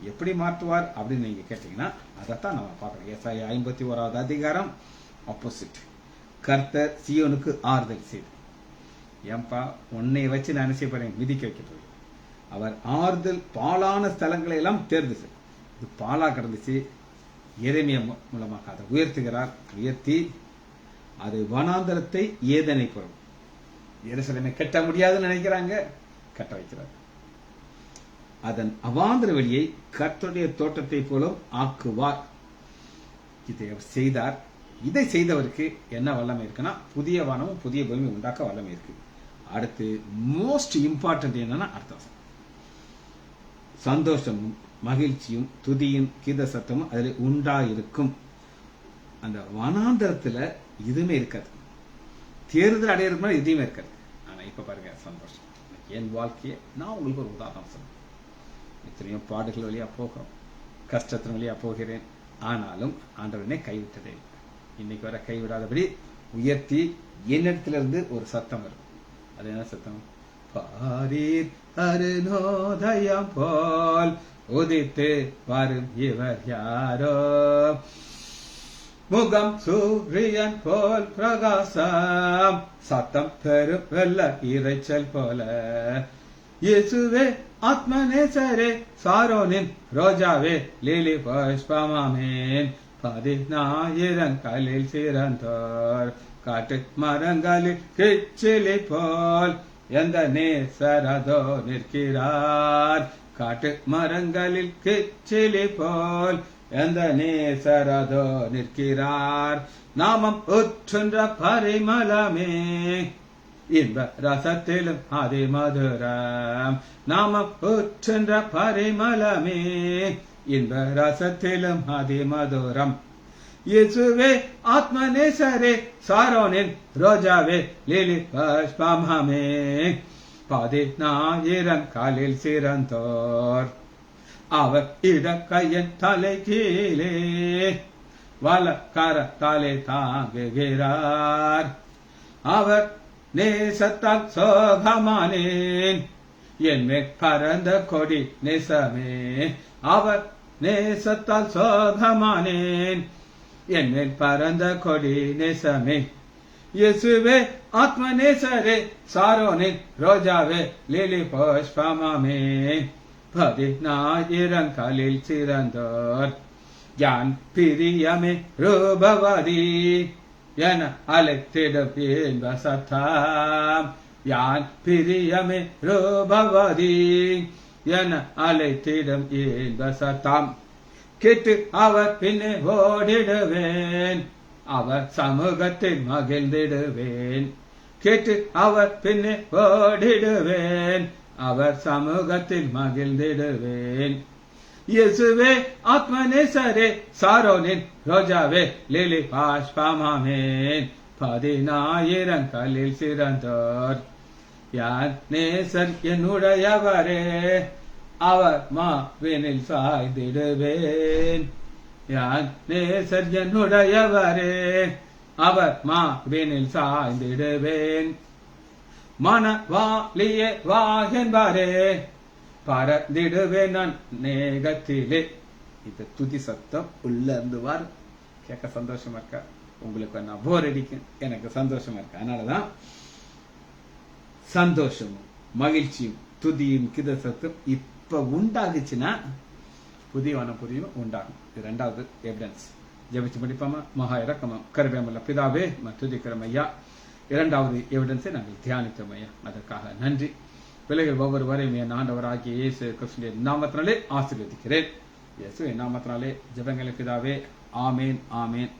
எப்படி மாற்றுவார் அப்படின்னு நீங்க கேட்டீங்கன்னா அதைத்தான் நம்ம பார்க்கணும். ஏசாயா 51வது அதிகாரம் ஆப்போசிட். கர்த்தர் சீயோனுக்கு ஆறுதல் செய்து. ஏன்பா உன்னை வச்சு நான் என்ன செய்ய போறேன்? மிதிக்க வைக்கிறது. அவர் ஆறுதல் பாலான ஸ்தலங்களை எல்லாம் தேர்ந்து இது பாலா கிடந்துச்சு. எரேமியா மூலமாக அதை உயர்த்துகிறார். உயர்த்தி அது வனாந்தரத்தை ஏதனை புறம். எருசலேமை கட்ட முடியாதுன்னு நினைக்கிறாங்க, கட்ட வைக்கிறார். அதன் அவாந்தர வெளியை கர்த்தருடைய தோட்டத்தை போலும் ஆக்குவார். இதை அவர் செய்தார். இதை செய்தவருக்கு என்ன வல்லமை இருக்குன்னா, புதிய வானமும் புதிய பூமி உண்டாக்க வல்லமை இருக்கு. அடுத்து மோஸ்ட் இம்பார்ட்டன்ட் என்னன்னா, அடுத்த சந்தோஷமும் மகிழ்ச்சியும் துதியும் கீத சத்தமும் அதில் உண்டாயிருக்கும். அந்த வனாந்தரத்துல இதுவுமே இருக்காது. தேர்தல் அடையிறதுக்கு எதுவுமே இருக்காது. ஆனா இப்ப பாருங்க சந்தோஷம். என் வாழ்க்கையை நான் உங்களுக்கு ஒரு உதாரணம் சொல்றேன். எத்தனையோ பாடுகள் வழியா போகிறோம், கஷ்டத்தின் வழியா போகிறேன். ஆனாலும் ஆண்டவனே கைவிட்டதே இல்லை. இன்னைக்கு வர கைவிடாதபடி உயர்த்தி என்னிடத்திலிருந்து ஒரு சத்தம் வரும். அது என்ன சத்தம்? பாரீர் அருணோதயம் போல் உதித்து வரும் இவர் யாரோ, முகம் சூரியன் போல் பிரகாசம், சத்தம் பெரும் வெள்ள இறைச்சல் போல. இயேசுவே ஆத்மநேசரே, சாரோனின் ரோஜாவே, லீலி புஷ்பமாமேன், 10,000 சிறந்தோர், காட்டு மரங்களில் கிச்சிலி போல் எந்த நேசரதோ நிற்கிறார். காட்டு மரங்களில் கிச்சிலி போல் எந்த நேசரதோ நிற்கிறார். நாமம் உற்றுன்ற பரிமளமே இன்ப ரசத்திலும் அதி மதுரம். நாமம் உற்றுன்ற பரிமளமே இன்ப ரசத்திலும் அதி மதுரம். இயேசுவே ஆத்மநேசரே சாரோனின் ரோஜாவே லிலி புஷ்பமே. 10,000 காலில் சிறந்தோர் அவர் இடக்கையின் தலை கீழே வலக்கரத்தாலே தாங்குகிறார். அவர் நேசத்தால் சோகமானேன் என்மேல் பரந்த கொடி நேசமே. அவர் நேசத்தால் சோகமானேன் என்மேல் பரந்த கொடி நேசமே. இயேசுவே ஆத்மநேசரே சாரோனின் ரோஜாவே லிலி புஷ்பமே. 10,000 காலில் சிறந்தோர் யான் பிரியமே ரூபவதி என அழைத்திடும் இன்ப சத்தம். யான் பிரியமே ரூபவதி என அழைத்திடும் இன்ப சத்தம். கேட்டு அவர் பின்னே ஓடிடுவேன், அவர் சமூகத்தில் மகிழ்ந்திடுவேன். கேட்டு அவர் பின்னே ஓடிடுவேன், அவர் சமூகத்தில் மகிழ்ந்திடுவேன். இயேசுவே ஆத்மநேசரே சாரோனின் ரோஜாவே லிலி புஷ்பமே. 10,000 காலில் சிறந்தோர் யான் நேசர் என்னுடையவரே அவர் மாவினில் சாய்ந்திடுவேன். யான் நேசர் என்னுடையவரே அவர் மாவினில் சாய்ந்திடுவேன். மனவாளியே வா என்பாரே பறந்திடுவேன் நான் நேகத்திலே. இது துதி சத்தம் உள்ள இருந்து வார். கேட்க சந்தோஷமா இருக்கா? உங்களுக்கு நான் போர் அடிக்கும், எனக்கு சந்தோஷமா இருக்கு. அதனாலதான் சந்தோஷமும் மகிழ்ச்சியும் துதியும் கித சத்தம் இப்ப உண்டாகுச்சுன்னா புதிய புதியும் உண்டாகும். இது 2வது எவிடன்ஸ். ஜெபிச்சு படிப்பாமா? மகா இரக்கமும் கருவேமுள்ள பிதாவே துதிக்கிறோம் ஐயா. 2வது எவிடன்ஸை நாங்கள் தியானித்தோம் ஐயா. அதற்காக நன்றி. பிள்ளைகள் ஒவ்வொருவரையும் என் ஆண்டவராகிய இயேசு கிறிஸ்துவின் நாமத்தினாலே ஆசீர்வதிக்கிறேன். இயேசு என் நாமத்தினாலே ஜெபங்களை பிதாவே. ஆமேன், ஆமேன்.